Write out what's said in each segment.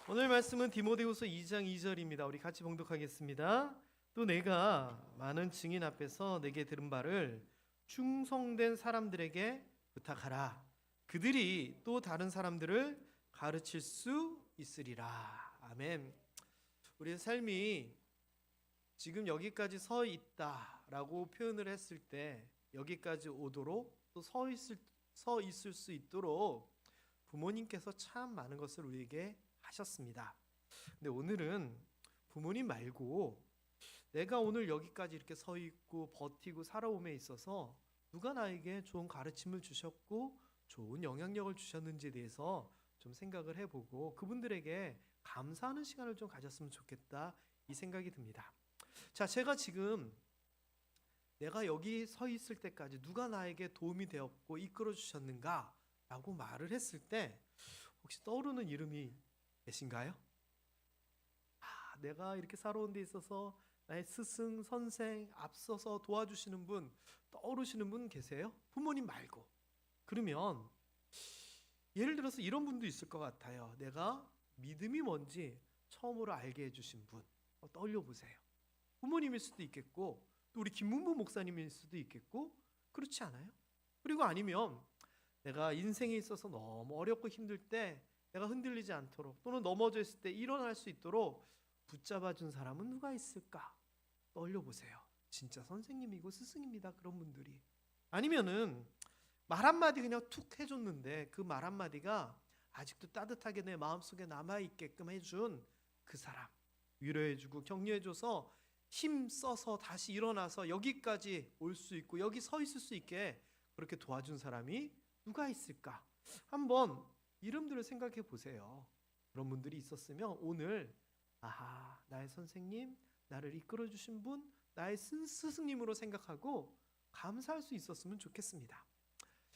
오늘 말씀은 디모데후서 2장 2절입니다. 우리 같이 봉독하겠습니다. 또 내가 많은 증인 앞에서 내게 들은 바를 충성된 사람들에게 부탁하라. 그들이 또 다른 사람들을 가르칠 수 있으리라. 아멘. 우리의 삶이 지금 여기까지 서 있다라고 표현을 했을 때 여기까지 오도록 또 서 있을 수 있도록 부모님께서 참 많은 것을 우리에게 하셨습니다. 근데 오늘은 부모님 말고 내가 오늘 여기까지 이렇게 서 있고 버티고 살아옴에 있어서 누가 나에게 좋은 가르침을 주셨고 좋은 영향력을 주셨는지에 대해서 좀 생각을 해보고 그분들에게 감사하는 시간을 좀 가졌으면 좋겠다, 이 생각이 듭니다. 자, 제가 지금 내가 여기 서 있을 때까지 누가 나에게 도움이 되었고 이끌어 주셨는가 라고 말을 했을 때 혹시 떠오르는 이름이 계신가요? 내가 이렇게 살아온 데 있어서 나의 스승, 선생, 앞서서 도와주시는 분, 떠오르시는 분 계세요? 부모님 말고. 그러면 예를 들어서 이런 분도 있을 것 같아요. 내가 믿음이 뭔지 처음으로 알게 해주신 분, 떠올려 보세요. 부모님일 수도 있겠고 또 우리 김문부 목사님일 수도 있겠고, 그렇지 않아요? 그리고 아니면 내가 인생에 있어서 너무 어렵고 힘들 때 내가 흔들리지 않도록, 또는 넘어져 있을 때 일어날 수 있도록 붙잡아준 사람은 누가 있을까? 떠올려 보세요. 진짜 선생님이고 스승입니다, 그런 분들이. 아니면은 말 한마디 그냥 툭 해줬는데 그 말 한마디가 아직도 따뜻하게 내 마음속에 남아있게끔 해준 그 사람, 위로해주고 격려해줘서 힘 써서 다시 일어나서 여기까지 올 수 있고 여기 서 있을 수 있게 그렇게 도와준 사람이 누가 있을까? 한번 이름들을 생각해 보세요. 그런 분들이 있었으면 오늘 나의 선생님, 나를 이끌어 주신 분, 나의 스승님으로 생각하고 감사할 수 있었으면 좋겠습니다.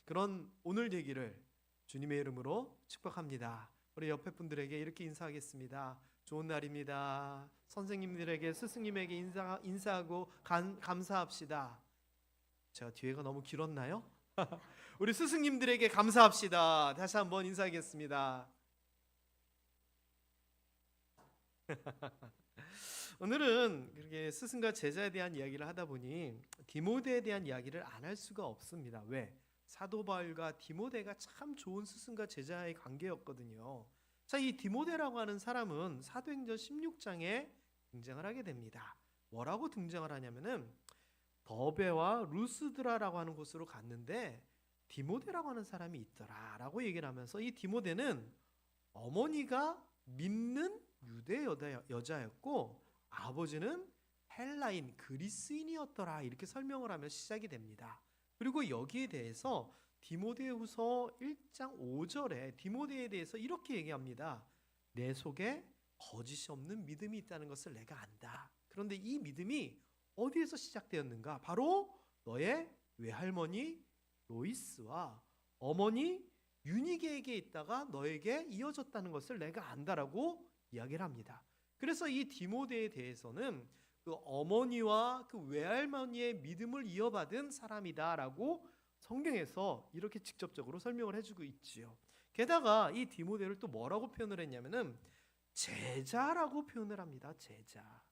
그런 오늘 되기를 주님의 이름으로 축복합니다. 우리 옆에 분들에게 이렇게 인사하겠습니다. 좋은 날입니다. 선생님들에게, 스승님에게 인사하고 감사합시다. 제가 뒤에가 너무 길었나요? 우리 스승님들에게 감사합시다. 다시 한번 인사하겠습니다. 오늘은 그렇게 스승과 제자에 대한 이야기를 하다 보니 디모데에 대한 이야기를 안 할 수가 없습니다. 왜? 사도 바울과 디모데가 참 좋은 스승과 제자의 관계였거든요. 자, 이 디모데라고 하는 사람은 사도행전 16장에 등장을 하게 됩니다. 뭐라고 등장을 하냐면은 더베와 루스드라라고 하는 곳으로 갔는데 디모데라고 하는 사람이 있더라라고 얘기를 하면서, 이 디모데는 어머니가 믿는 유대 여자였고 아버지는 헬라인, 그리스인이었더라, 이렇게 설명을 하며 시작이 됩니다. 그리고 여기에 대해서 디모데후서 1장 5절에 디모데에 대해서 이렇게 얘기합니다. 내 속에 거짓이 없는 믿음이 있다는 것을 내가 안다. 그런데 이 믿음이 어디에서 시작되었는가? 바로 너의 외할머니 로이스와 어머니 유니게에게 있다가 너에게 이어졌다는 것을 내가 안다라고 이야기를 합니다. 그래서 이 디모데에 대해서는 그 어머니와 그 외할머니의 믿음을 이어받은 사람이다라고 성경에서 이렇게 직접적으로 설명을 해주고 있지요. 게다가 이 디모데를 또 뭐라고 표현을 했냐면은 제자라고 표현을 합니다. 제자.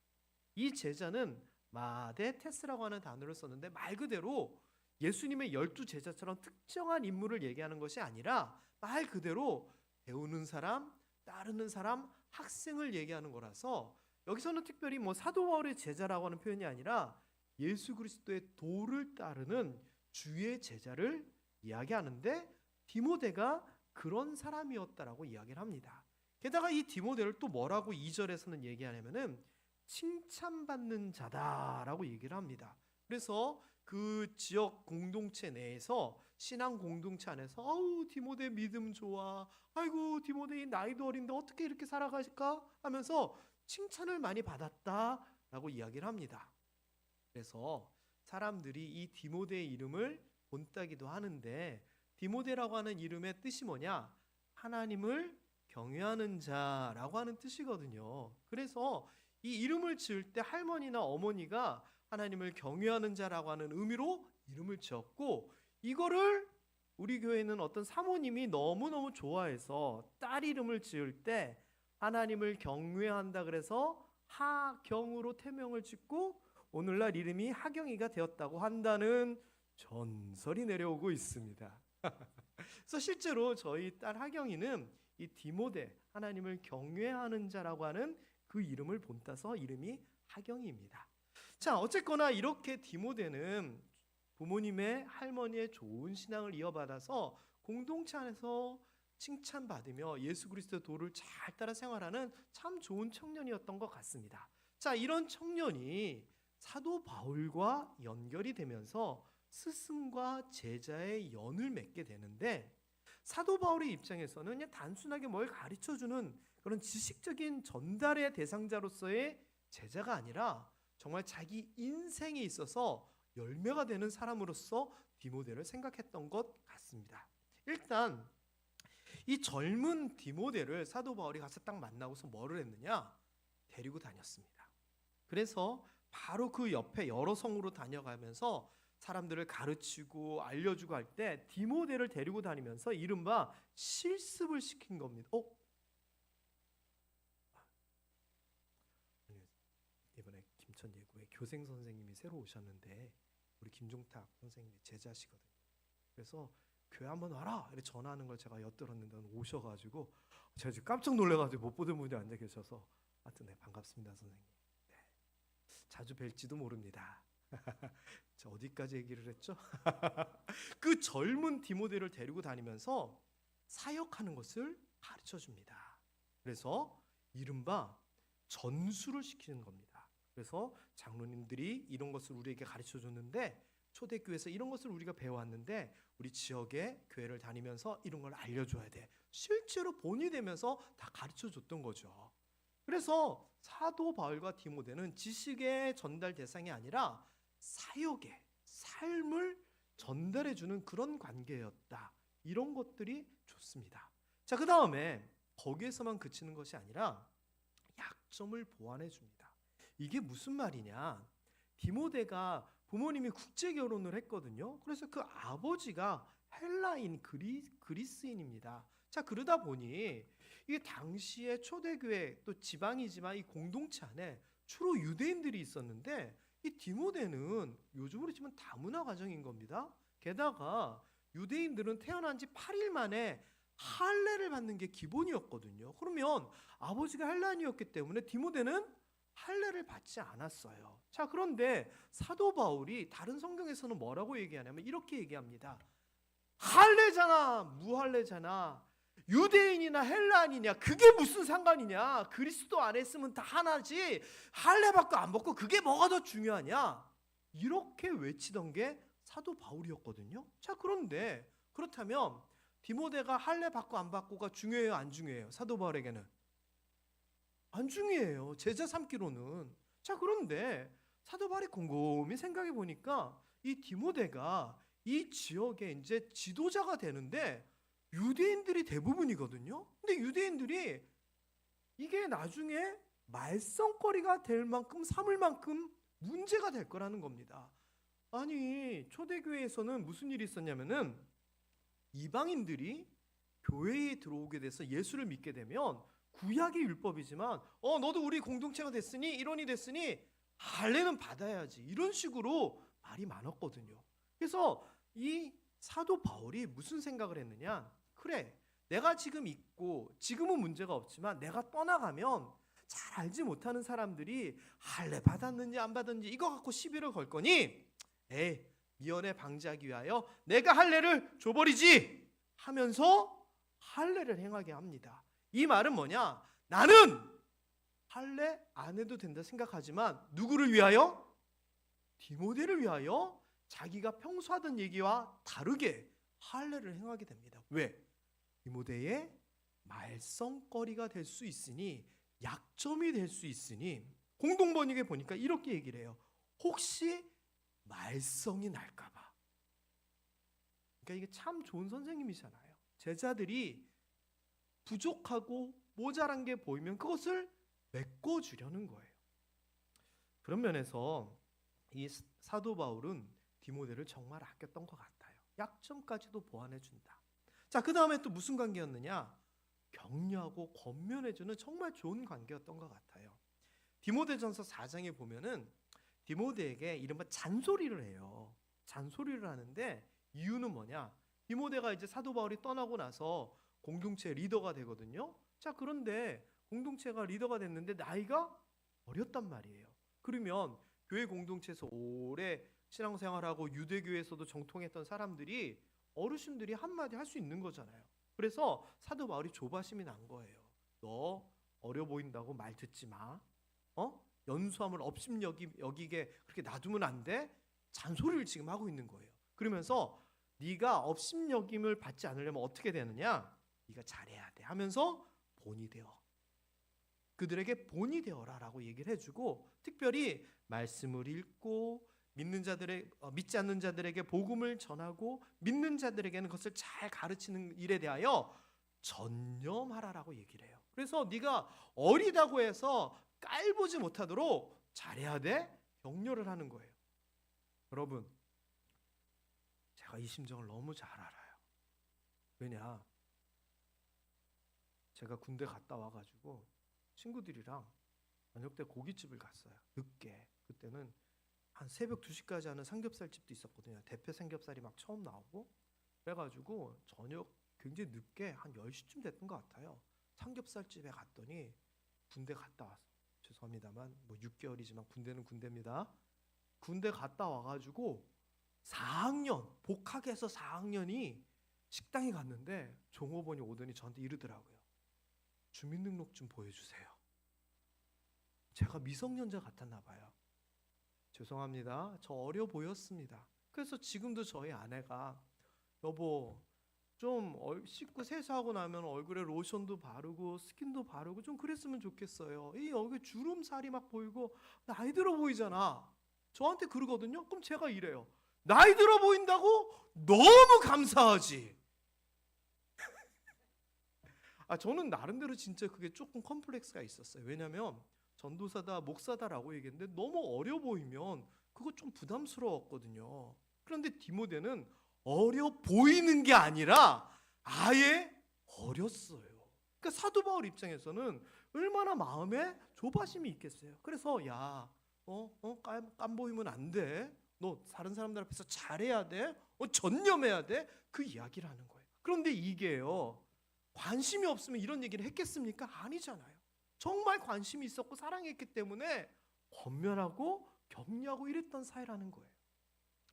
이 제자는 마데테스라고 하는 단어를 썼는데 말 그대로 예수님의 12제자처럼 특정한 인물을 얘기하는 것이 아니라 말 그대로 배우는 사람, 따르는 사람, 학생을 얘기하는 거라서 여기서는 특별히 사도 바울의 제자라고 하는 표현이 아니라 예수 그리스도의 도를 따르는 주의 제자를 이야기하는데 디모데가 그런 사람이었다라고 이야기를 합니다. 게다가 이 디모데를 또 뭐라고 2절에서는 얘기하냐면은 칭찬받는 자다라고 얘기를 합니다. 그래서 그 지역 공동체 내에서, 신앙 공동체 안에서 디모데 믿음 좋아, 아이고 디모데 나이도 어린데 어떻게 이렇게 살아가실까 하면서 칭찬을 많이 받았다라고 이야기를 합니다. 그래서 사람들이 이 디모데의 이름을 본따기도 하는데 디모데라고 하는 이름의 뜻이 뭐냐? 하나님을 경외하는 자라고 하는 뜻이거든요. 그래서 이 이름을 지을 때 할머니나 어머니가 하나님을 경외하는 자라고 하는 의미로 이름을 지었고, 이거를 우리 교회는 어떤 사모님이 너무너무 좋아해서 딸 이름을 지을 때 하나님을 경외한다 그래서 하경으로 태명을 짓고 오늘날 이름이 하경이가 되었다고 한다는 전설이 내려오고 있습니다. 그래서 실제로 저희 딸 하경이는 이 디모데, 하나님을 경외하는 자라고 하는 그 이름을 본따서 이름이 하경이입니다. 자, 어쨌거나 이렇게 디모데는 부모님의 할머니의 좋은 신앙을 이어받아서 공동체 안에서 칭찬받으며 예수 그리스도의 도를 잘 따라 생활하는 참 좋은 청년이었던 것 같습니다. 자, 이런 청년이 사도 바울과 연결이 되면서 스승과 제자의 연을 맺게 되는데, 사도 바울의 입장에서는 그냥 단순하게 뭘 가르쳐주는 그런 지식적인 전달의 대상자로서의 제자가 아니라 정말 자기 인생에 있어서 열매가 되는 사람으로서 디모데를 생각했던 것 같습니다. 일단 이 젊은 디모데를 사도 바울이 가서 딱 만나고서 뭐를 했느냐? 데리고 다녔습니다. 그래서 바로 그 옆에 여러 성으로 다녀가면서 사람들을 가르치고 알려주고 할 때 디모데를 데리고 다니면서 이른바 실습을 시킨 겁니다. 이번에 김천예고에 교생 선생님이 새로 오셨는데 우리 김종탁 선생님의 제자시거든요. 그래서 교회 한번 와라 이렇게 전화하는 걸 제가 엿들었는데 오셔가지고 제가 지금 깜짝 놀라가지고 못 보던 분이 앉아 계셔서 하여튼 반갑습니다 선생님. 네. 자주 뵐지도 모릅니다. 자, 어디까지 얘기를 했죠? 그 젊은 디모데를 데리고 다니면서 사역하는 것을 가르쳐 줍니다. 그래서 이른바 전수를 시키는 겁니다. 그래서 장로님들이 이런 것을 우리에게 가르쳐 줬는데, 초대교회에서 이런 것을 우리가 배워왔는데 우리 지역의 교회를 다니면서 이런 걸 알려줘야 돼. 실제로 본이 되면서 다 가르쳐 줬던 거죠. 그래서 사도 바울과 디모데는 지식의 전달 대상이 아니라 사역의 삶을 전달해주는 그런 관계였다. 이런 것들이 좋습니다. 자, 그 다음에 거기에서만 그치는 것이 아니라 약점을 보완해 줍니다. 이게 무슨 말이냐? 디모데가 부모님이 국제 결혼을 했거든요. 그래서 그 아버지가 헬라인 그리스인입니다. 자, 그러다 보니 이게 당시에 초대교회 또 지방이지만 이 공동체 안에 주로 유대인들이 있었는데, 이 디모데는 요즘으로 치면 다문화 가정인 겁니다. 게다가 유대인들은 태어난 지 8일 만에 할례를 받는 게 기본이었거든요. 그러면 아버지가 헬라인이었기 때문에 디모데는 할례를 받지 않았어요. 자, 그런데 사도 바울이 다른 성경에서는 뭐라고 얘기하냐면 이렇게 얘기합니다. 할례잖아, 무할례잖아. 유대인이나 헬라인이냐 그게 무슨 상관이냐? 그리스도 안에 있으면 다 하나지. 할례 받고 안 받고 그게 뭐가 더 중요하냐? 이렇게 외치던 게 사도 바울이었거든요. 자, 그런데 그렇다면 디모데가 할례 받고 안 받고가 중요해요, 안 중요해요? 사도 바울에게는 안 중요해요. 제자 삼기로는. 자, 그런데 사도 바울이 곰곰이 생각해 보니까 이 디모데가 이 지역에 이제 지도자가 되는데 유대인들이 대부분이거든요. 근데 유대인들이 이게 나중에 말썽거리가 될 만큼, 삼을 만큼 문제가 될 거라는 겁니다. 아니, 초대교회에서는 무슨 일이 있었냐면은 이방인들이 교회에 들어오게 돼서 예수를 믿게 되면 구약의 율법이지만 너도 우리 공동체가 됐으니, 일원이 됐으니 할례는 받아야지, 이런 식으로 말이 많았거든요. 그래서 이 사도 바울이 무슨 생각을 했느냐? 그래, 내가 지금 있고 지금은 문제가 없지만 내가 떠나가면 잘 알지 못하는 사람들이 할례 받았는지 안 받았는지 이거 갖고 시비를 걸 거니 미연에 방지하기 위하여 내가 할례를 줘버리지 하면서 할례를 행하게 합니다. 이 말은 뭐냐? 나는 할례 안 해도 된다 생각하지만 누구를 위하여? 디모데를 위하여 자기가 평소 하던 얘기와 다르게 할례를 행하게 됩니다. 왜? 디모데의 말썽거리가 될 수 있으니, 약점이 될 수 있으니, 공동번역에 보니까 이렇게 얘기를 해요. 혹시 말썽이 날까 봐. 그러니까 이게 참 좋은 선생님이잖아요. 제자들이 부족하고 모자란 게 보이면 그것을 메꿔주려는 거예요. 그런 면에서 이 사도 바울은 디모데를 정말 아꼈던 것 같아요. 약점까지도 보완해 준다. 자, 그 다음에 또 무슨 관계였느냐? 격려하고 권면해주는 정말 좋은 관계였던 것 같아요. 디모데전서 4장에 보면은 디모데에게 이른바 잔소리를 해요. 잔소리를 하는데 이유는 뭐냐? 디모데가 이제 사도 바울이 떠나고 나서 공동체 리더가 되거든요. 자, 그런데 공동체가 리더가 됐는데 나이가 어렸단 말이에요. 그러면 교회 공동체에서 오래 신앙생활하고 유대교에서도 정통했던 사람들이, 어르신들이 한마디 할 수 있는 거잖아요. 그래서 사도 바울이 조바심이 난 거예요. 너 어려 보인다고 말 듣지 마. 연수함을 업심여기게 그렇게 놔두면 안 돼. 잔소리를 지금 하고 있는 거예요. 그러면서 네가 업심여김을 받지 않으려면 어떻게 되느냐? 네가 잘해야 돼 하면서 본이 되어, 그들에게 본이 되어라라고 얘기를 해주고, 특별히 말씀을 읽고 믿지 않는 자들에게 복음을 전하고 믿는 자들에게는 그것을 잘 가르치는 일에 대하여 전념하라라고 얘기를 해요. 그래서 네가 어리다고 해서 깔보지 못하도록 잘해야 돼. 격려를 하는 거예요. 여러분, 제가 이 심정을 너무 잘 알아요. 왜냐? 제가 군대 갔다 와가지고 친구들이랑 저녁 때 고깃집을 갔어요. 늦게. 그때는 한 새벽 2시까지 하는 삼겹살집도 있었거든요. 대패 삼겹살이 막 처음 나오고. 그래가지고 저녁 굉장히 늦게 한 10시쯤 됐던 것 같아요. 삼겹살집에 갔더니, 군대 갔다 왔어. 죄송합니다만 뭐 6개월이지만 군대는 군대입니다. 군대 갔다 와가지고 4학년, 복학해서 4학년이 식당에 갔는데 종업원이 오더니 저한테 이러더라고요. 주민등록 좀 보여주세요. 제가 미성년자 같았나 봐요. 죄송합니다. 저 어려 보였습니다. 그래서 지금도 저희 아내가, 여보 좀 씻고 세수하고 나면 얼굴에 로션도 바르고 스킨도 바르고 좀 그랬으면 좋겠어요. 이 얼굴에 주름살이 막 보이고 나이 들어 보이잖아. 저한테 그러거든요. 그럼 제가 이래요. 나이 들어 보인다고? 너무 감사하지. 저는 나름대로 진짜 그게 조금 컴플렉스가 있었어요. 왜냐면 전도사다 목사다라고 얘기했는데 너무 어려 보이면 그거 좀 부담스러웠거든요. 그런데 디모데는 어려 보이는 게 아니라 아예 어렸어요. 그러니까 사도 바울 입장에서는 얼마나 마음에 조바심이 있겠어요. 그래서 깐 보이면 안 돼. 너 다른 사람들 앞에서 잘해야 돼. 전념해야 돼. 그 이야기를 하는 거예요. 그런데 이게요, 관심이 없으면 이런 얘기를 했겠습니까? 아니잖아요. 정말 관심이 있었고 사랑했기 때문에 권면하고 격려하고 이랬던 사이라는 거예요.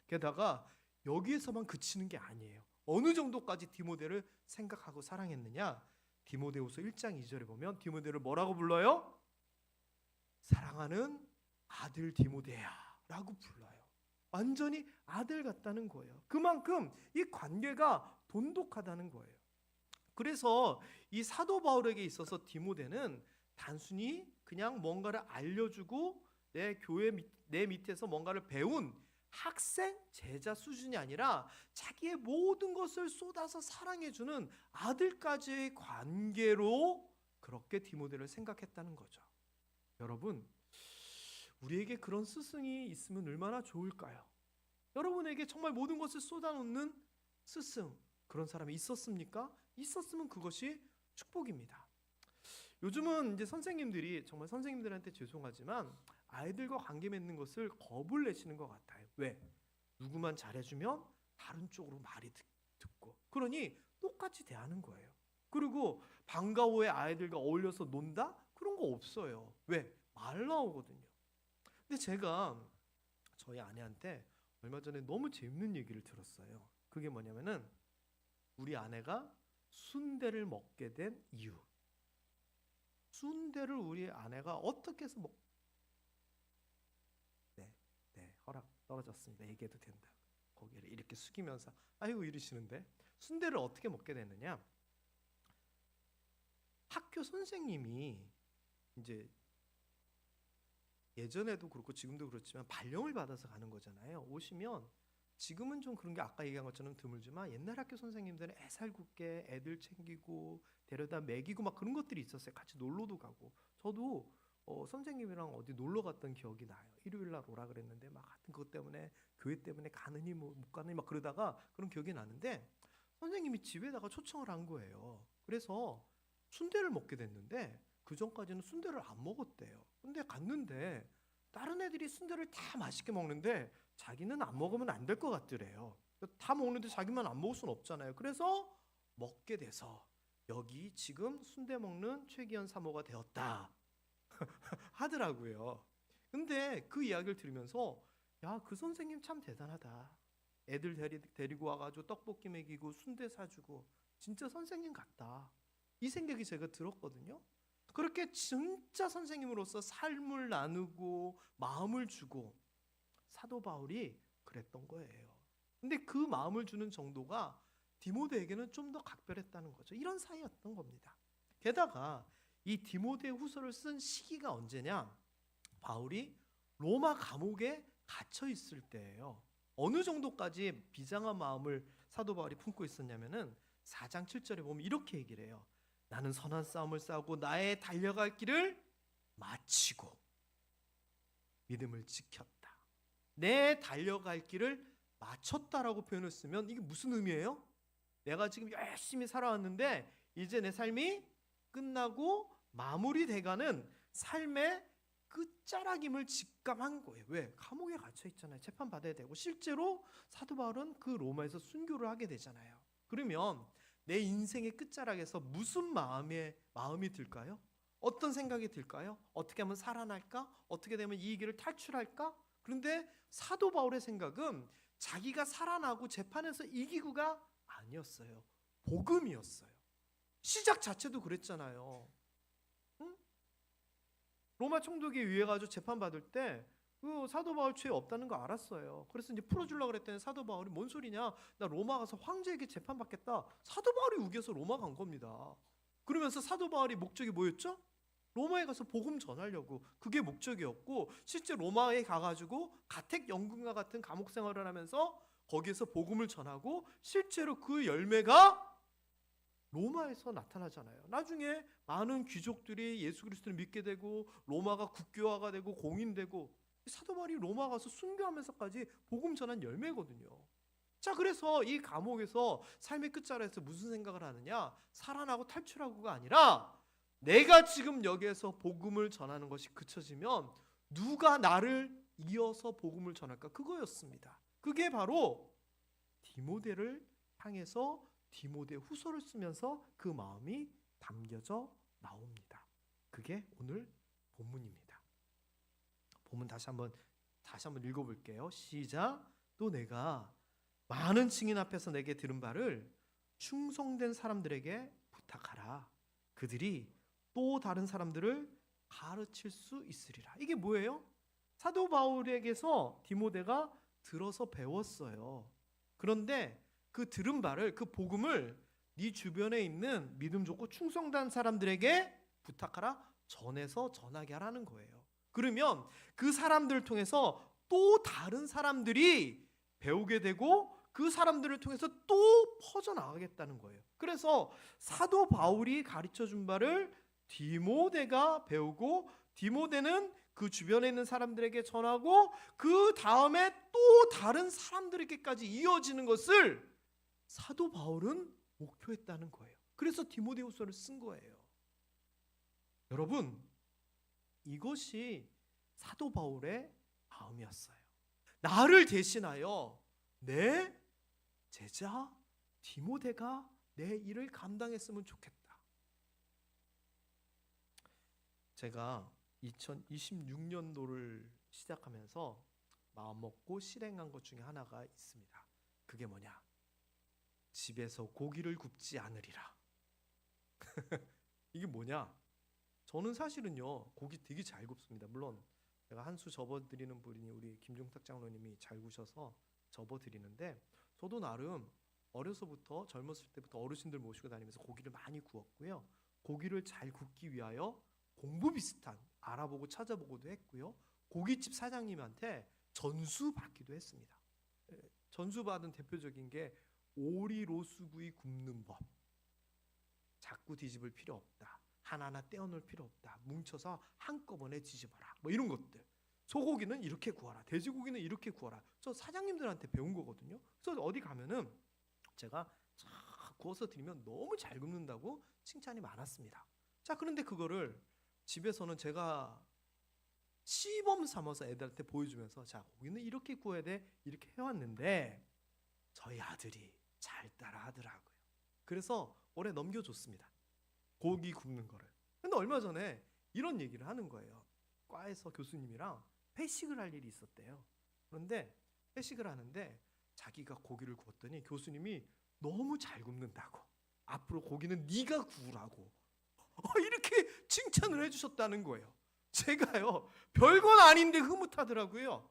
게다가 여기에서만 그치는 게 아니에요. 어느 정도까지 디모데를 생각하고 사랑했느냐? 디모데후서 1장 2절에 보면 디모데를 뭐라고 불러요? 사랑하는 아들 디모데야 라고 불러요. 완전히 아들 같다는 거예요. 그만큼 이 관계가 돈독하다는 거예요. 그래서 이 사도 바울에게 있어서 디모데는 단순히 그냥 뭔가를 알려주고 내 밑에서 뭔가를 배운 학생, 제자 수준이 아니라 자기의 모든 것을 쏟아서 사랑해주는 아들까지의 관계로 그렇게 디모데를 생각했다는 거죠. 여러분, 우리에게 그런 스승이 있으면 얼마나 좋을까요? 여러분에게 정말 모든 것을 쏟아놓는 스승, 그런 사람이 있었습니까? 있었으면 그것이 축복입니다. 요즘은 이제 선생님들이, 정말 선생님들한테 죄송하지만 아이들과 관계 맺는 것을 겁을 내시는 것 같아요. 왜? 누구만 잘해주면 다른 쪽으로 말이 듣고, 그러니 똑같이 대하는 거예요. 그리고 방과 후에 아이들과 어울려서 논다? 그런 거 없어요. 왜? 말 나오거든요. 근데 제가 저희 아내한테 얼마 전에 너무 재밌는 얘기를 들었어요. 그게 뭐냐면은 우리 아내가 순대를 먹게 된 이유. 순대를 우리 아내가 어떻게 해서 허락 떨어졌습니다. 얘기해도 된다. 고개를 이렇게 숙이면서 아이고 이러시는데, 순대를 어떻게 먹게 됐느냐? 학교 선생님이 이제 예전에도 그렇고 지금도 그렇지만 발령을 받아서 가는 거잖아요. 오시면 지금은 좀 그런 게 아까 얘기한 것처럼 드물지만 옛날 학교 선생님들은 애살궂게 애들 챙기고 데려다 먹이고 막 그런 것들이 있었어요. 같이 놀러도 가고. 저도 선생님이랑 어디 놀러 갔던 기억이 나요. 일요일 날 오라 그랬는데 막 하여튼 그것 때문에 교회 때문에 가느니 못 가느니 막 그러다가 그런 기억이 나는데, 선생님이 집에다가 초청을 한 거예요. 그래서 순대를 먹게 됐는데 그 전까지는 순대를 안 먹었대요. 근데 갔는데 다른 애들이 순대를 다 맛있게 먹는데 자기는 안 먹으면 안 될 것 같더래요. 다 먹는데 자기만 안 먹을 수는 없잖아요. 그래서 먹게 돼서 여기 지금 순대 먹는 최기현 사모가 되었다 하더라고요. 근데 그 이야기를 들으면서 야, 그 선생님 참 대단하다. 애들 데리고 와가지고 떡볶이 먹이고 순대 사주고 진짜 선생님 같다. 이 생각이 제가 들었거든요. 그렇게 진짜 선생님으로서 삶을 나누고 마음을 주고 사도 바울이 그랬던 거예요. 근데 그 마음을 주는 정도가 디모데에게는 좀 더 각별했다는 거죠. 이런 사이였던 겁니다. 게다가 이 디모데 후서를 쓴 시기가 언제냐? 바울이 로마 감옥에 갇혀 있을 때예요. 어느 정도까지 비장한 마음을 사도 바울이 품고 있었냐면은 4장 7절에 보면 이렇게 얘기를 해요. 나는 선한 싸움을 싸우고 나의 달려갈 길을 마치고 믿음을 지켰다. 내 달려갈 길을 마쳤다라고 표현을 쓰면 이게 무슨 의미예요? 내가 지금 열심히 살아왔는데 이제 내 삶이 끝나고 마무리돼가는 삶의 끝자락임을 직감한 거예요. 왜? 감옥에 갇혀 있잖아요. 재판 받아야 되고 실제로 사도 바울은 그 로마에서 순교를 하게 되잖아요. 그러면 내 인생의 끝자락에서 무슨 마음이 들까요? 어떤 생각이 들까요? 어떻게 하면 살아날까? 어떻게 되면 이 길을 탈출할까? 그런데 사도 바울의 생각은 자기가 살아나고 재판에서 이기고가 아니었어요. 복음이었어요. 시작 자체도 그랬잖아요. 응? 로마 총독에 의해 가지고 재판 받을 때 그 사도 바울 죄 없다는 거 알았어요. 그래서 이제 풀어주려고 그랬더니 사도 바울이 뭔 소리냐? 나 로마 가서 황제에게 재판 받겠다. 사도 바울이 우겨서 로마 간 겁니다. 그러면서 사도 바울이 목적이 뭐였죠? 로마에 가서 복음 전하려고. 그게 목적이었고 실제 로마에 가가지고 가택 연금과 같은 감옥 생활을 하면서 거기에서 복음을 전하고 실제로 그 열매가 로마에서 나타나잖아요. 나중에 많은 귀족들이 예수 그리스도를 믿게 되고 로마가 국교화가 되고 공인되고 사도 바울이 로마 가서 순교하면서까지 복음 전한 열매거든요. 자, 그래서 이 감옥에서 삶의 끝자락에서 무슨 생각을 하느냐? 살아나고 탈출하고가 아니라 내가 지금 여기에서 복음을 전하는 것이 그쳐지면 누가 나를 이어서 복음을 전할까? 그거였습니다. 그게 바로 디모데를 향해서 디모데 후서를 쓰면서 그 마음이 담겨져 나옵니다. 그게 오늘 본문입니다. 본문 다시 한번 읽어볼게요. 시작. 또 내가 많은 증인 앞에서 내게 들은 바를 충성된 사람들에게 부탁하라. 그들이 또 다른 사람들을 가르칠 수 있으리라. 이게 뭐예요? 사도 바울에게서 디모데가 들어서 배웠어요. 그런데 그 들은 바를, 그 복음을 네 주변에 있는 믿음 좋고 충성된 사람들에게 부탁하라. 전해서 전하게 하라는 거예요. 그러면 그 사람들을 통해서 또 다른 사람들이 배우게 되고 그 사람들을 통해서 또 퍼져나가겠다는 거예요. 그래서 사도 바울이 가르쳐준 바를 디모데가 배우고 디모데는 그 주변에 있는 사람들에게 전하고 그 다음에 또 다른 사람들에게까지 이어지는 것을 사도 바울은 목표했다는 거예요. 그래서 디모데후서를 쓴 거예요. 여러분, 이것이 사도 바울의 마음이었어요. 나를 대신하여 내 제자 디모데가 내 일을 감당했으면 좋겠다. 제가 2026년도를 시작하면서 마음먹고 실행한 것 중에 하나가 있습니다. 그게 뭐냐? 집에서 고기를 굽지 않으리라. 이게 뭐냐? 저는 사실은요 고기 되게 잘 굽습니다. 물론 제가 한 수 접어드리는 분이 우리 김종탁 장로님이 잘 구셔서 접어드리는데 저도 나름 어려서부터 젊었을 때부터 어르신들 모시고 다니면서 고기를 많이 구웠고요. 고기를 잘 굽기 위하여 공부 비슷한 알아보고 찾아보고도 했고요. 고깃집 사장님한테 전수 받기도 했습니다. 전수 받은 대표적인 게 오리 로스구이 굽는 법. 자꾸 뒤집을 필요 없다. 하나하나 떼어놓을 필요 없다. 뭉쳐서 한꺼번에 뒤집어라. 뭐 이런 것들. 소고기는 이렇게 구워라. 돼지고기는 이렇게 구워라. 저 사장님들한테 배운 거거든요. 그래서 어디 가면은 제가 참 구워서 드리면 너무 잘 굽는다고 칭찬이 많았습니다. 자, 그런데 그거를 집에서는 제가 시범 삼아서 애들한테 보여주면서 자, 고기는 이렇게 구워야 돼 이렇게 해왔는데 저희 아들이 잘 따라 하더라고요. 그래서 오래 넘겨줬습니다, 고기 굽는 거를. 근데 얼마 전에 이런 얘기를 하는 거예요. 과에서 교수님이랑 회식을 할 일이 있었대요. 그런데 회식을 하는데 자기가 고기를 구웠더니 교수님이 너무 잘 굽는다고, 앞으로 고기는 네가 구우라고 이렇게 칭찬을 해주셨다는 거예요. 제가요, 별건 아닌데 흐뭇하더라고요.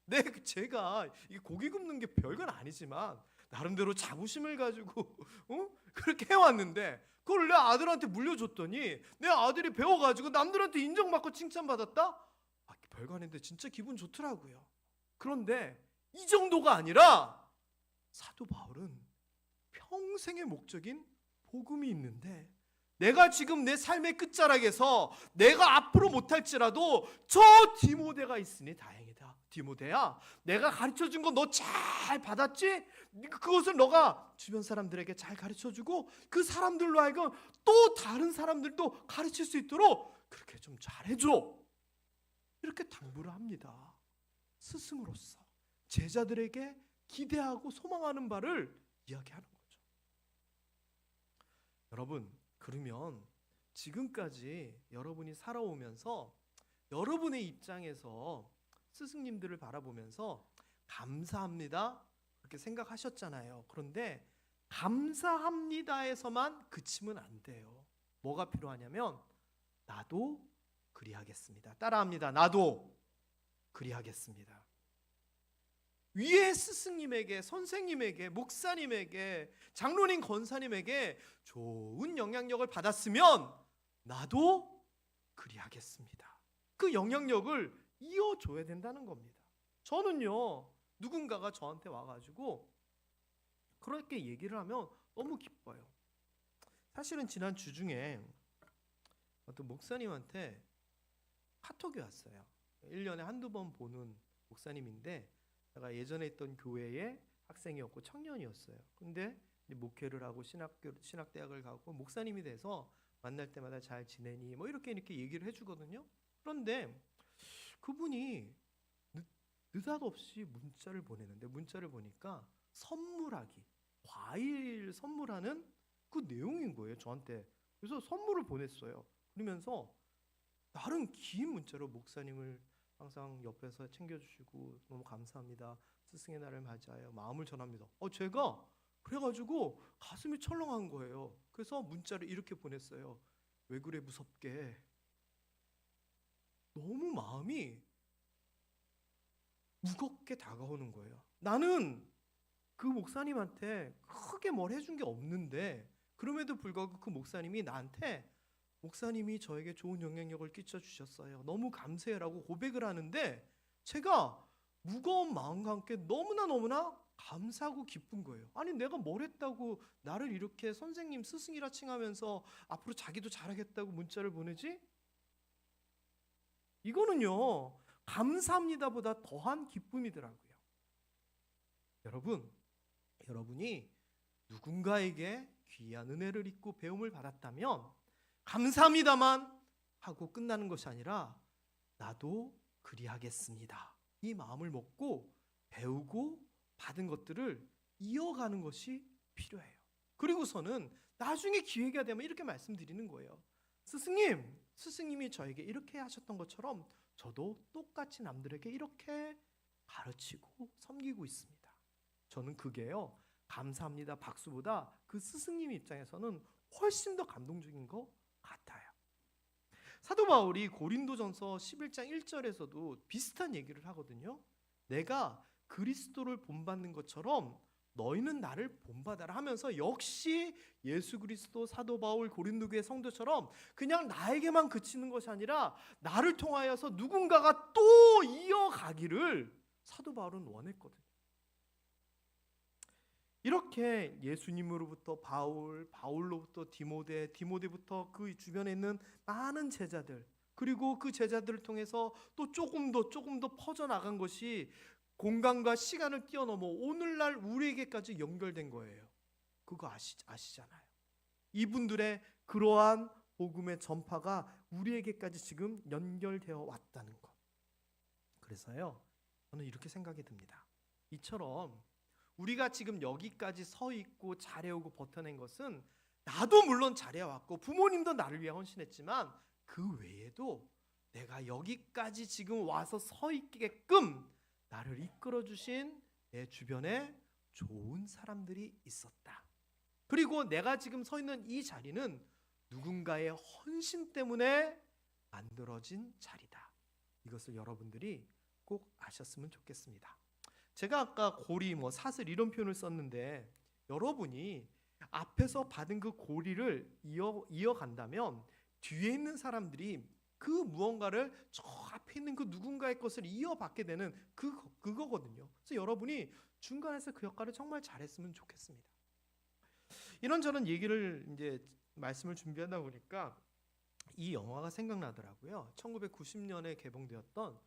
네, 제가 이 고기 굽는 게 별건 아니지만 나름대로 자부심을 가지고 그렇게 해왔는데 그걸 내 아들한테 물려줬더니 내 아들이 배워가지고 남들한테 인정받고 칭찬받았다? 별거 아닌데 진짜 기분 좋더라고요. 그런데 이 정도가 아니라 사도 바울은 평생의 목적인 복음이 있는데 내가 지금 내 삶의 끝자락에서 내가 앞으로 못할지라도 저 디모데가 있으니 다행이다. 디모데야, 내가 가르쳐준 거 너 잘 받았지? 그것을 너가 주변 사람들에게 잘 가르쳐주고 그 사람들로 하여금 또 다른 사람들도 가르칠 수 있도록 그렇게 좀 잘해줘. 이렇게 당부를 합니다. 스승으로서 제자들에게 기대하고 소망하는 바를 이야기하는 거죠. 여러분, 그러면 지금까지 여러분이 살아오면서 여러분의 입장에서 스승님들을 바라보면서 감사합니다 그렇게 생각하셨잖아요. 그런데 감사합니다에서만 그치면 안 돼요. 뭐가 필요하냐면 나도 그리하겠습니다. 따라합니다. 나도 그리하겠습니다. 위에 스승님에게, 선생님에게, 목사님에게, 장로님, 권사님에게 좋은 영향력을 받았으면 나도 그리하겠습니다. 그 영향력을 이어줘야 된다는 겁니다. 저는요, 누군가가 저한테 와가지고 그렇게 얘기를 하면 너무 기뻐요. 사실은 지난 주 중에 어떤 목사님한테 카톡이 왔어요. 1년에 한두 번 보는 목사님인데 제가 예전에 있던 교회의 학생이었고 청년이었어요. 근데 목회를 하고 신학대학을 가고 목사님이 돼서 만날 때마다 잘 지내니 뭐 이렇게 얘기를 해주거든요. 그런데 그분이 느닷없이 문자를 보내는데 문자를 보니까 선물하기, 과일 선물하는 그 내용인 거예요, 저한테. 그래서 선물을 보냈어요. 그러면서 나름 긴 문자로 목사님을 항상 옆에서 챙겨주시고 너무 감사합니다. 스승의 날을 맞이하여 마음을 전합니다. 제가 그래가지고 가슴이 철렁한 거예요. 그래서 문자를 이렇게 보냈어요. 왜 그래 무섭게. 너무 마음이 무겁게 다가오는 거예요. 나는 그 목사님한테 크게 뭘 해준 게 없는데 그럼에도 불구하고 그 목사님이 나한테 목사님이 저에게 좋은 영향력을 끼쳐주셨어요. 너무 감사해라고 고백을 하는데 제가 무거운 마음과 함께 너무나 감사하고 기쁜 거예요. 아니 내가 뭘 했다고 나를 이렇게 선생님, 스승이라 칭하면서 앞으로 자기도 잘하겠다고 문자를 보내지? 이거는요, 감사합니다보다 더한 기쁨이더라고요. 여러분이 누군가에게 귀한 은혜를 입고 배움을 받았다면 감사합니다만 하고 끝나는 것이 아니라 나도 그리하겠습니다. 이 마음을 먹고 배우고 받은 것들을 이어가는 것이 필요해요. 그리고서는 나중에 기회가 되면 이렇게 말씀드리는 거예요. 스승님이 저에게 이렇게 하셨던 것처럼 저도 똑같이 남들에게 이렇게 가르치고 섬기고 있습니다. 저는 그게요, 감사합니다 박수보다 그 스승님 입장에서는 훨씬 더 감동적인 것 같아요. 사도 바울이 고린도전서 11장 1절에서도 비슷한 얘기를 하거든요. 내가 그리스도를 본받는 것처럼 너희는 나를 본받아라 하면서 역시 예수 그리스도 사도 바울 고린도 교회 성도처럼 그냥 나에게만 그치는 것이 아니라 나를 통하여서 누군가가 또 이어가기를 사도 바울은 원했거든요. 이렇게 예수님으로부터 바울로부터 디모데, 디모데부터 그 주변에 있는 많은 제자들, 그리고 그 제자들을 통해서 또 조금 더 퍼져나간 것이 공간과 시간을 뛰어넘어 오늘날 우리에게까지 연결된 거예요. 그거 아시잖아요. 이분들의 그러한 복음의 전파가 우리에게까지 지금 연결되어 왔다는 것. 그래서요, 저는 이렇게 생각이 듭니다. 이처럼 우리가 지금 여기까지 서 있고 잘해오고 버텨낸 것은 나도 물론 잘해왔고 부모님도 나를 위해 헌신했지만 그 외에도 내가 여기까지 지금 와서 서 있게끔 나를 이끌어 주신 내 주변에 좋은 사람들이 있었다. 그리고 내가 지금 서 있는 이 자리는 누군가의 헌신 때문에 만들어진 자리다. 이것을 여러분들이 꼭 아셨으면 좋겠습니다. 제가 아까 고리, 사슬 이런 표현을 썼는데 여러분이 앞에서 받은 그 고리를 이어간다면 뒤에 있는 사람들이 그 무언가를 저 앞에 있는 그 누군가의 것을 이어받게 되는 그거거든요. 그래서 여러분이 중간에서 그 역할을 정말 잘했으면 좋겠습니다. 이런저런 얘기를 이제 말씀을 준비하다 보니까 이 영화가 생각나더라고요. 1990년에 개봉되었던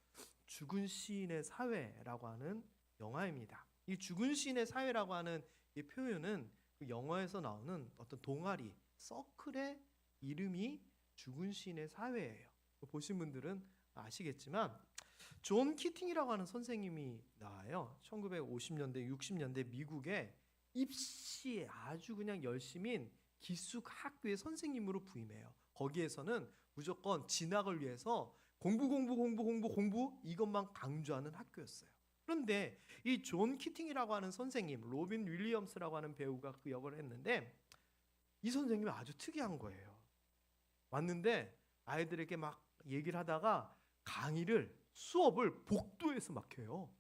죽은 시인의 사회라고 하는 영화입니다. 이 죽은 시인의 사회라고 하는 이 표현은 그 영화에서 나오는 어떤 동아리, 서클의 이름이 죽은 시인의 사회예요. 보신 분들은 아시겠지만 존 키팅이라고 하는 선생님이 나와요. 1950년대, 60년대 미국의 입시에 아주 그냥 열심인 기숙 학교의 선생님으로 부임해요. 거기에서는 무조건 진학을 위해서 공부 이것만 강조하는 학교였어요. 그런데 이 존 키팅이라고 하는 선생님, 로빈 윌리엄스라고 하는 배우가 그 역을 했는데 이 선생님이 아주 특이한 거예요. 왔는데 아이들에게 막 얘기를 하다가 수업을 복도에서 막 해요.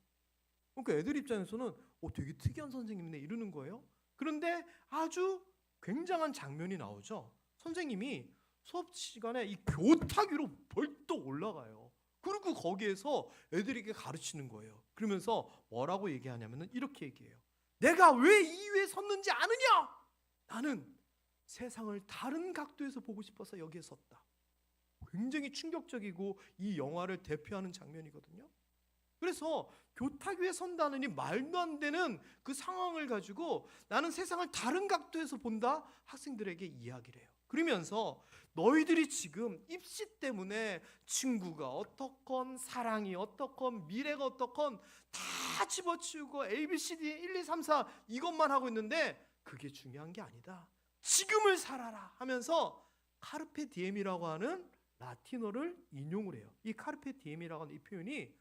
그러니까 애들 입장에서는 되게 특이한 선생님이네 이러는 거예요. 그런데 아주 굉장한 장면이 나오죠. 선생님이 수업 시간에 이 교탁 위로 벌떡 올라가요. 그리고 거기에서 애들에게 가르치는 거예요. 그러면서 뭐라고 얘기하냐면은 이렇게 얘기해요. 내가 왜 이 위에 섰는지 아느냐? 나는 세상을 다른 각도에서 보고 싶어서 여기에 섰다. 굉장히 충격적이고 이 영화를 대표하는 장면이거든요. 그래서 교탁 위에 선다느니 말도 안 되는 그 상황을 가지고 나는 세상을 다른 각도에서 본다 학생들에게 이야기를 해요. 그러면서 너희들이 지금 입시 때문에 친구가 어떻건 사랑이 어떻건 미래가 어떻건 다 집어치우고 ABCD 1, 2, 3, 4 이것만 하고 있는데 그게 중요한 게 아니다. 지금을 살아라 하면서 카르페 디엠이라고 하는 라틴어를 인용을 해요. 이 카르페 디엠이라고 하는 이 표현이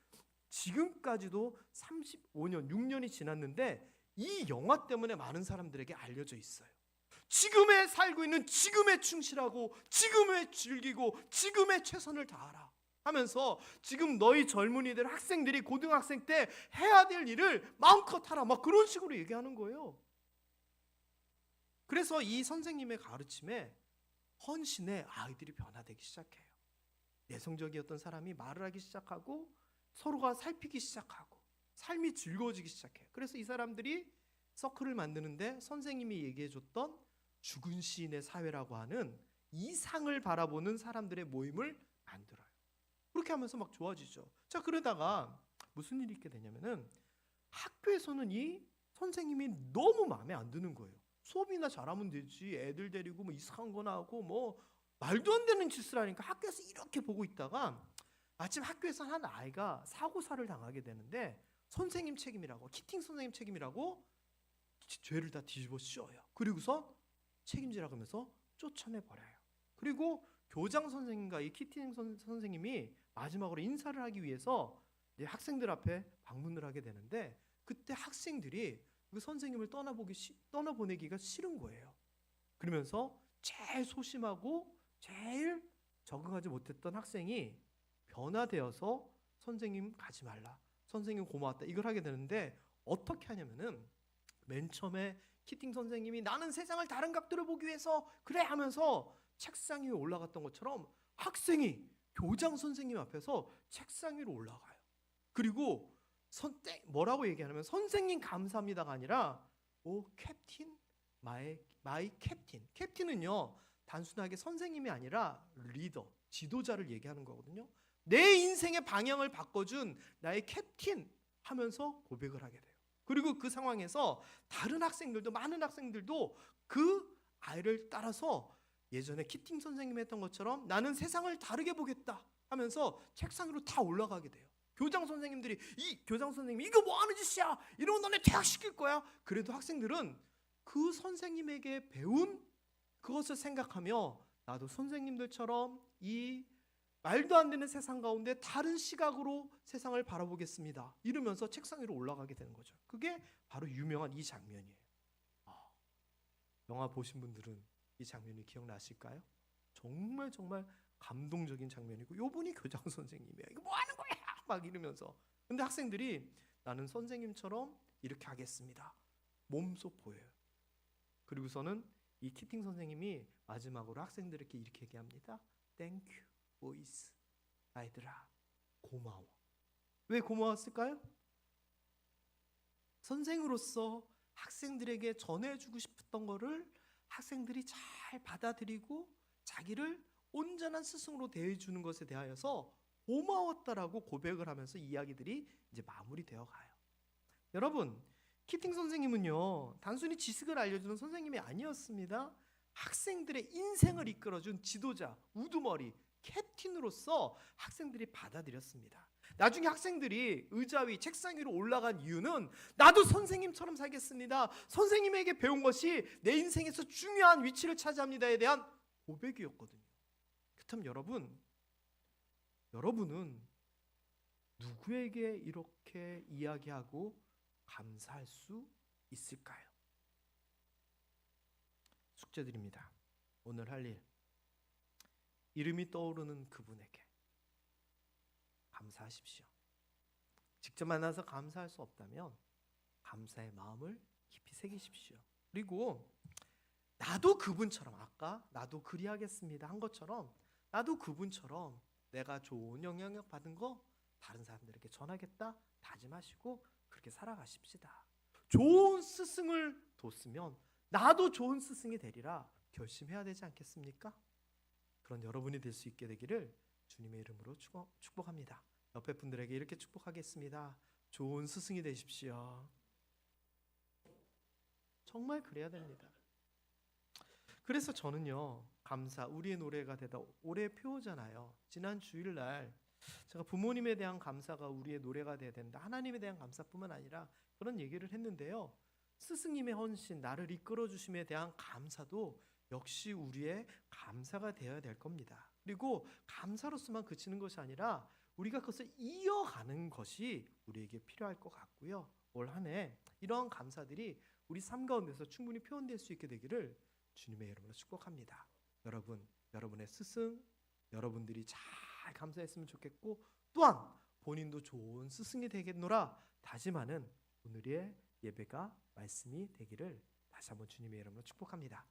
지금까지도 35년, 6년이 지났는데 이 영화 때문에 많은 사람들에게 알려져 있어요. 지금에 살고 있는 지금에 충실하고 지금에 즐기고 지금에 최선을 다하라 하면서 지금 너희 젊은이들 학생들이 고등학생 때 해야 될 일을 마음껏 하라 막 그런 식으로 얘기하는 거예요. 그래서 이 선생님의 가르침에 헌신에 아이들이 변화되기 시작해요. 내성적이었던 사람이 말을 하기 시작하고 서로가 살피기 시작하고 삶이 즐거워지기 시작해요. 그래서 이 사람들이 서클을 만드는데 선생님이 얘기해줬던 죽은 시인의 사회라고 하는 이상을 바라보는 사람들의 모임을 만들어요. 그렇게 하면서 막 좋아지죠. 자, 그러다가 무슨 일이 있게 되냐면은 학교에서는 이 선생님이 너무 마음에 안 드는 거예요. 수업이나 잘하면 되지 애들 데리고 뭐 이상한 거나 하고 뭐 말도 안 되는 짓을 하니까 학교에서 이렇게 보고 있다가 마침 학교에서 한 아이가 사고사를 당하게 되는데 선생님 책임이라고 키팅 선생님 책임이라고 죄를 다 뒤집어 씌워요. 그리고서 책임지라고 하면서 쫓아내버려요. 그리고 교장 선생님과 이 키팅 선생님이 마지막으로 인사를 하기 위해서 학생들 앞에 방문을 하게 되는데 그때 학생들이 그 선생님을 떠나보내기가 싫은 거예요. 그러면서 제일 소심하고 제일 적응하지 못했던 학생이 변화되어서 선생님 가지 말라, 선생님 고마웠다 이걸 하게 되는데 어떻게 하냐면은 맨 처음에 키팅 선생님이 나는 세상을 다른 각도로 보기 위해서 그래 하면서 책상 위에 올라갔던 것처럼 학생이 교장 선생님 앞에서 책상 위로 올라가요. 그리고 뭐라고 얘기하냐면 선생님 감사합니다가 아니라 오 캡틴 마이 캡틴. 캡틴은요 단순하게 선생님이 아니라 리더, 지도자를 얘기하는 거거든요. 내 인생의 방향을 바꿔준 나의 캡틴 하면서 고백을 하게 돼요. 그리고 그 상황에서 다른 학생들도, 많은 학생들도 그 아이를 따라서 예전에 키팅 선생님이 했던 것처럼 나는 세상을 다르게 보겠다 하면서 책상 위로 다 올라가게 돼요. 교장 선생님들이 이 교장 선생님이 이거 뭐 하는 짓이야, 이러면 너네 퇴학시킬 거야. 그래도 학생들은 그 선생님에게 배운 그것을 생각하며 나도 선생님들처럼 이 말도 안 되는 세상 가운데 다른 시각으로 세상을 바라보겠습니다 이러면서 책상 위로 올라가게 되는 거죠. 그게 바로 유명한 이 장면이에요. 영화 보신 분들은 이 장면이 기억나실까요? 정말 감동적인 장면이고, 요분이 교장 선생님이에요. 이거 뭐 하는 거야 막 이러면서. 근데 학생들이 나는 선생님처럼 이렇게 하겠습니다 몸소 보여요. 그리고서는 이 키팅 선생님이 마지막으로 학생들에게 이렇게 얘기합니다. Thank you, boys. 아이들아, 고마워. 왜 고마웠을까요? 선생으로서 학생들에게 전해주고 싶었던 거를 학생들이 잘 받아들이고 자기를 온전한 스승으로 대해주는 것에 대하여서 고마웠다라고 고백을 하면서 이야기들이 이제 마무리되어 가요. 여러분, 키팅 선생님은요, 단순히 지식을 알려주는 선생님이 아니었습니다. 학생들의 인생을 이끌어준 지도자, 우두머리, 캡틴으로서 학생들이 받아들였습니다. 나중에 학생들이 의자 위, 책상 위로 올라간 이유는 나도 선생님처럼 살겠습니다, 선생님에게 배운 것이 내 인생에서 중요한 위치를 차지합니다에 대한 고백이었거든요. 그렇다면 여러분은 누구에게 이렇게 이야기하고 감사할 수 있을까요? 숙제드립니다. 오늘 할 일, 이름이 떠오르는 그분에게 감사하십시오. 직접 만나서 감사할 수 없다면 감사의 마음을 깊이 새기십시오. 그리고 나도 그분처럼, 아까 나도 그리하겠습니다 한 것처럼, 나도 그분처럼 내가 좋은 영향력 받은 거 다른 사람들에게 전하겠다 다짐하시고 그렇게 살아가십시다. 좋은 스승을 뒀으면 나도 좋은 스승이 되리라 결심해야 되지 않겠습니까? 그런 여러분이 될 수 있게 되기를 주님의 이름으로 축복합니다. 옆에 분들에게 이렇게 축복하겠습니다. 좋은 스승이 되십시오. 정말 그래야 됩니다. 그래서 저는요, 감사, 우리의 노래가 되다 올해 표잖아요. 지난 주일날 제가 부모님에 대한 감사가 우리의 노래가 돼야 된다, 하나님에 대한 감사뿐만 아니라 그런 얘기를 했는데요, 스승님의 헌신, 나를 이끌어 주심에 대한 감사도 역시 우리의 감사가 되어야 될 겁니다. 그리고 감사로서만 그치는 것이 아니라 우리가 그것을 이어가는 것이 우리에게 필요할 것 같고요. 올 한 해 이러한 감사들이 우리 삶 가운데서 충분히 표현될 수 있게 되기를 주님의 이름으로 축복합니다. 여러분의 스승, 여러분들이 잘 감사했으면 좋겠고, 또한 본인도 좋은 스승이 되겠노라 다짐하는 오늘의 예배가 말씀이 되기를 다시 한번 주님의 이름으로 축복합니다.